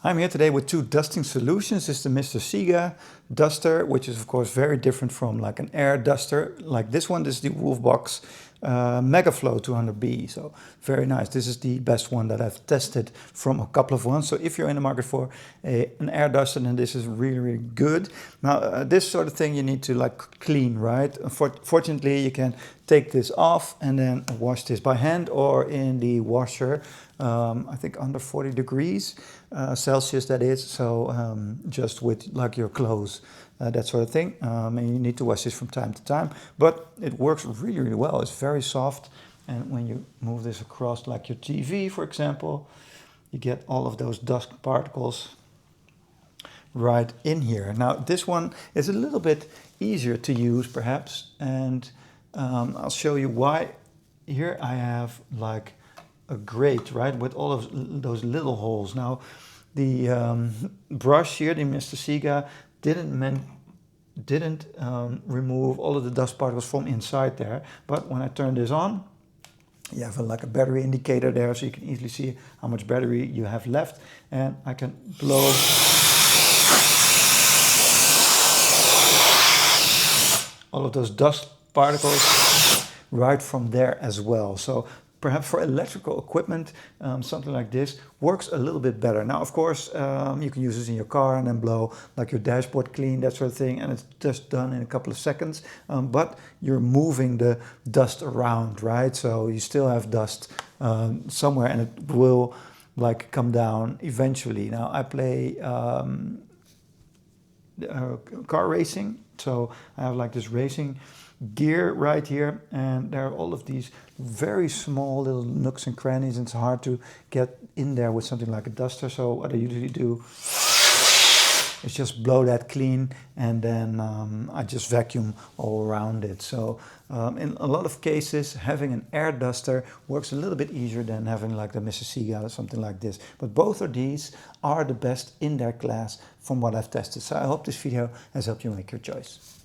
I'm here today with two dusting solutions. This is the Mr. SIGA duster, which is of course very different from like an air duster like this one. This is the Wolfbox MF200 200B, so very nice. This is the best one that I've tested from a couple of ones. So if you're in the market for an air duster, then this is really, really good. Now this sort of thing you need to like clean, right? Fortunately, you can take this off and then wash this by hand or in the washer. I think under 40 degrees Celsius that is, so just with like your clothes, that sort of thing. And you need to wash this from time to time, but it works really, really well. It's very soft, and when you move this across like your TV, for example, you get all of those dust particles right in here. Now this one is a little bit easier to use perhaps, and I'll show you why. Here I have like a grate, right, with all of those little holes. Now the brush here, the Mr. SIGA, didn't remove all of the dust particles from inside there, but when I turn this on, you have like a battery indicator there, so you can easily see how much battery you have left, and I can blow all of those dust particles right from there as well. So perhaps for electrical equipment, something like this works a little bit better. Now, of course, you can use this in your car and then blow like your dashboard clean, that sort of thing, and it's just done in a couple of seconds. But you're moving the dust around, right? So you still have dust somewhere, and it will like come down eventually. Now, I play car racing, so I have like this racing gear right here, and there are all of these very small little nooks and crannies, and it's hard to get in there with something like a duster. So what I usually do is just blow that clean, and then I just vacuum all around it. So in a lot of cases, having an air duster works a little bit easier than having like the Mr. SIGA or something like this. But both of these are the best in their class from what I've tested. So I hope this video has helped you make your choice.